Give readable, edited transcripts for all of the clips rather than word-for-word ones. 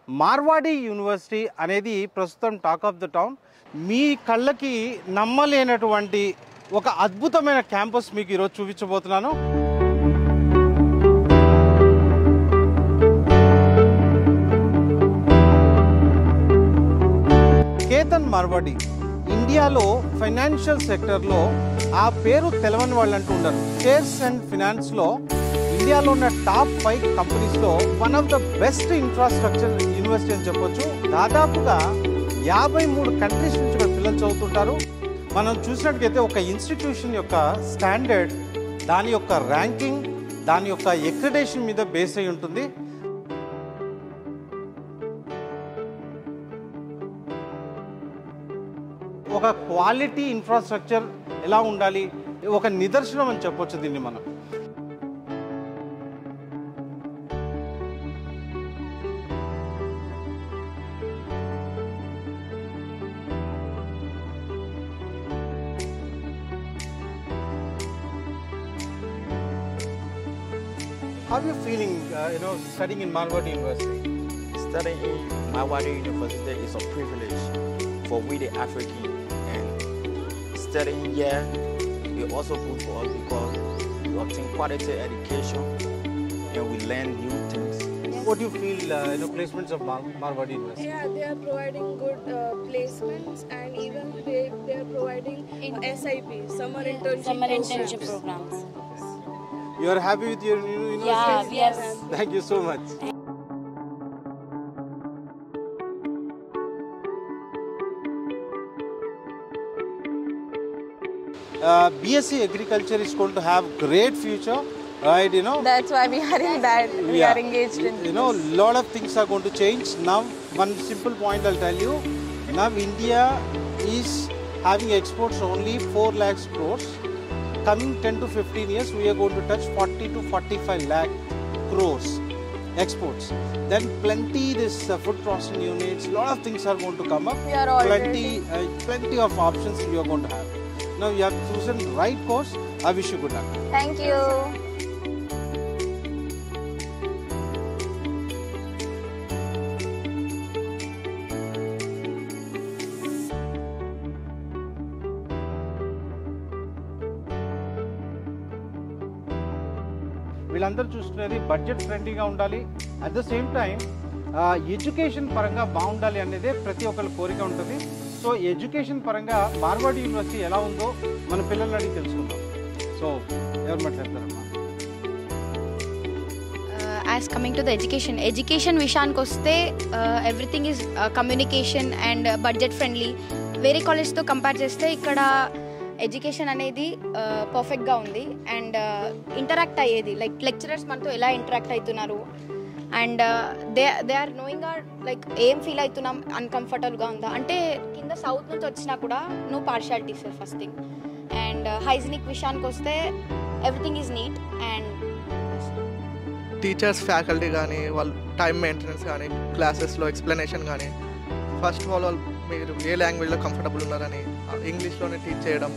Marwadi university అనేది ప్రస్తుతం talk of the town. మీ కళ్ళకి నమ్మలేనటువంటి ఒక అద్భుతమైన క్యాంపస్ మీకు ఈరోజు చూపించబోతున్నాను. కేతన్ మార్వాడి ఇండియాలో ఫైనాన్షియల్ సెక్టర్లో ఆ పేరు తెలవని వాళ్ళు అంటూ ఉండరు. షేర్స్ అండ్ ఫినాన్స్లో ఇండియాలో ఉన్న టాప్ 5 కంపెనీస్లో one of the best infrastructure university అని చెప్పొచ్చు. దాదాపుగా 53 కంట్రీస్ నుంచి ఇక్కడ పిల్లలు చదువుతుంటారు. మనం చూసినట్టుగైతే ఒక ఇన్స్టిట్యూషన్ యొక్క స్టాండర్డ్, దాని యొక్క ర్యాంకింగ్, దాని యొక్క అక్రిడిటేషన్ మీద బేస్ అయి ఉంటుంది. ఒక క్వాలిటీ ఇన్ఫ్రాస్ట్రక్చర్ ఎలా ఉండాలి, ఒక నిదర్శనం అని చెప్పొచ్చు దీన్ని మనం. How are you feeling, studying in Marwadi University? Studying in Marwadi University is a privilege for we the African, and studying here is also good for us because we obtain quality education and we learn new things. What do you feel, placements of Marwadi University? Yeah, they are providing good placements, and even they are providing SIP, summer internship programs. You are happy with your university? Yeah, yes. Thank you so much. BSc Agriculture is going to have great future, right? That's why we are in that. We are engaged in. Lot of things are going to change. Now, one simple point I'll tell you. Now, India is having exports only 4 lakhs crores. Coming 10 to 15 years, we are going to touch 40 to 45 lakh crores exports. Then plenty this food processing units, lot of things are going to come up. We are already Plenty of options you are going to have. Now you have chosen the right course. I wish you good luck. Thank you. వీళ్ళందరూ చూసుకునేది budget ఫ్రెండ్లీగా ఉండాలి, at the same time education పరంగా బాగుండాలి అనేదే ప్రతి ఒక్కరి కోరిక ఉంటుంది. సో ఎడ్యుకేషన్ పరంగా మార్వాడి యూనివర్సిటీ ఎలా ఉందో మన పిల్లల్ని అడిగి తెలుసుకుందాం. సో ఎవరు మాట్లాడతారమ్మా? As coming to the education విషయానికి వస్తే everything is communication and budget friendly. వేరే కాలేజ్తో కంపేర్ చేస్తే ఇక్కడ ఎడ్యుకేషన్ అనేది పర్ఫెక్ట్గా ఉంది. అండ్ ఇంటరాక్ట్ అయ్యేది, లైక్ లెక్చరర్స్ మనతో ఎలా ఇంటరాక్ట్ అవుతున్నారు, and they are knowing like ఏం ఫీల్ అవుతున్నాం, అన్కంఫర్టబుల్గా ఉందా అంటే. కింద సౌత్ నుంచి వచ్చినా కూడా no partialities first thing. And hygienic విషయానికి వస్తే everything is neat. And teachers, faculty కానీ వాళ్ళ టైం మెయింటెనెన్స్ కానీ, క్లాసెస్లో ఎక్స్ప్లెనేషన్ కానీ, ఫస్ట్ ఆఫ్ ఆల్ మీరు ఏ లాంగ్వేజ్లో కంఫర్టబుల్ ఉన్నారని ఇంగ్లీష్లోనే టీచ్ చేయడం.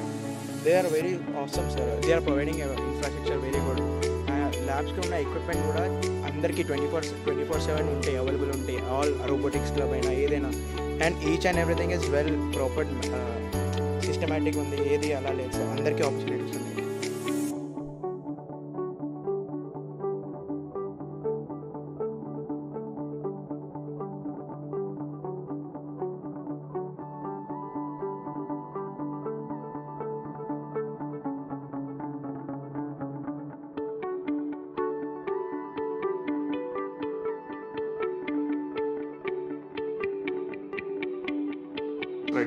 They are very awesome, sir. They are providing infrastructure very good. ల్యాబ్స్కి ఉన్న ఎక్విప్మెంట్ కూడా అందరికీ 24/7 ఉంటాయి, అవైలబుల్ ఉంటాయి. ఆల్ రోబోటిక్స్ క్లబ్ అయినా ఏదైనా, and each and everything is well proper systematic ఉంది. ఏది అలా లేదు సార్, అందరికీ ఆపర్చునిటీస్ ఉన్నాయి.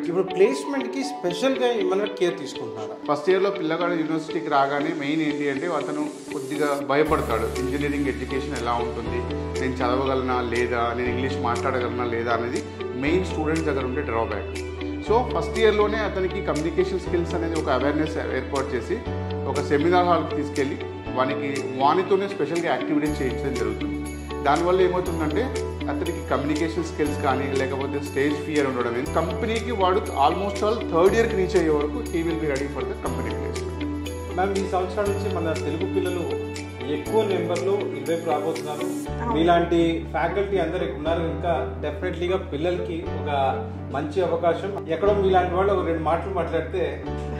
ఇప్పుడు ప్లేస్మెంట్కి స్పెషల్గా ఏమైనా కేర్ తీసుకుంటున్నారా? ఫస్ట్ ఇయర్లో పిల్లగాడు యూనివర్సిటీకి రాగానే మెయిన్ ఏంటి అంటే అతను కొద్దిగా భయపడతాడు. ఇంజనీరింగ్ ఎడ్యుకేషన్ ఎలా ఉంటుంది, నేను చదవగలనా లేదా, నేను ఇంగ్లీష్ మాట్లాడగలనా లేదా అనేది మెయిన్ స్టూడెంట్స్ దగ్గర ఉండే డ్రాబ్యాక్. సో ఫస్ట్ ఇయర్లోనే అతనికి కమ్యూనికేషన్ స్కిల్స్ అనేది ఒక అవేర్నెస్ ఏర్పాటు చేసి ఒక సెమినార్ హాల్కి తీసుకెళ్ళి వానితోనే స్పెషల్గా యాక్టివిటీస్ చేయించడం జరుగుతుంది. దానివల్ల ఏమవుతుందంటే అతనికి కమ్యూనికేషన్ స్కిల్స్ కానీ లేకపోతే స్టేజ్ ఫియర్ ఉండడం, కంపెనీకి వాడు ఆల్మోస్ట్ ఆల్ 3rd ఇయర్కి రీచ్ అయ్యే వరకు he will be ready for the company placement. Ma'am, ఈ సంవత్సరాల నుంచి మన తెలుగు పిల్లలు ఎక్కువ నెంబర్లు ఇటువైపు రాబోతున్నారు. మీలాంటి ఫ్యాకల్టీ అందరు ఉన్నారు ఇంకా డెఫినెట్లీగా పిల్లలకి ఒక మంచి అవకాశం. ఎక్కడో మీలాంటి వాళ్ళు ఒక 2 మాటలు మాట్లాడితే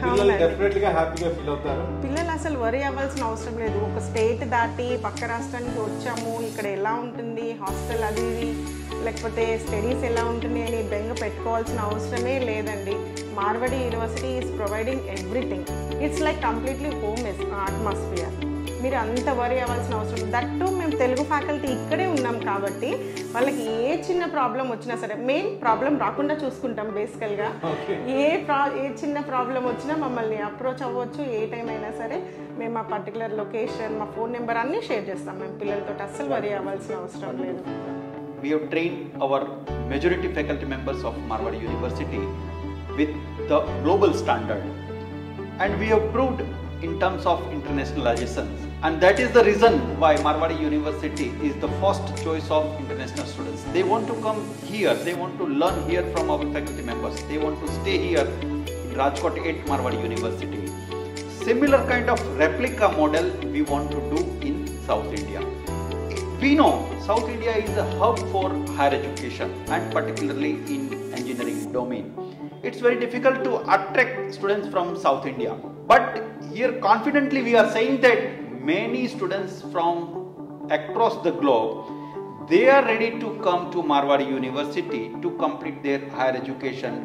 పిల్లలు డెఫినెట్లీగా హ్యాపీగా ఫీల్ అవుతారు. పిల్లలు అసలు వరీ అవ్వాల్సిన అవసరం లేదు. ఒక స్టేట్ దాటి పక్క రాష్ట్రానికి వచ్చాము, ఇక్కడ ఎలా ఉంటుంది హాస్టల్ అది ఇది లేకపోతే స్టడీస్ ఎలా ఉంటుంది అని బెంగ పెట్టుకోవాల్సిన అవసరమే లేదండి. Marwadi university is providing everything. It's like completely home atmosphere. మీరు అంత వరీ అవ్వాల్సిన అవసరం. దట్టు మేము తెలుగు ఫ్యాకల్టీ ఇక్కడే ఉన్నాం కాబట్టి వాళ్ళకి ఏ చిన్న ప్రాబ్లం వచ్చినా సరే, మెయిన్ ప్రాబ్లం రాకుండా చూసుకుంటాం బేసికల్గా. ఏ చిన్న ప్రాబ్లం వచ్చినా మమ్మల్ని అప్రోచ్ అవ్వచ్చు ఏ టైం అయినా సరే. మేము ఆ పర్టికులర్ లొకేషన్, మా ఫోన్ నెంబర్ అన్నీ షేర్ చేస్తాం. మేము పిల్లలతో అస్సలు వరీ అవ్వాల్సిన అవసరం లేదు. We have trained our majority faculty members of Marwadi University with the global standard, and we have proved in terms of internationalizations, and that is the reason why Marwadi University is the first choice of international students. They want to come here, they want to learn here from our faculty members, they want to stay here in Rajkot at Marwadi University. Similar kind of replica model we want to do in South India. We know South India is a hub for higher education and particularly in engineering domain. It's very difficult to attract students from South India. But here confidently we are saying that many students from across the globe, they are ready to come to Marwadi University to complete their higher education.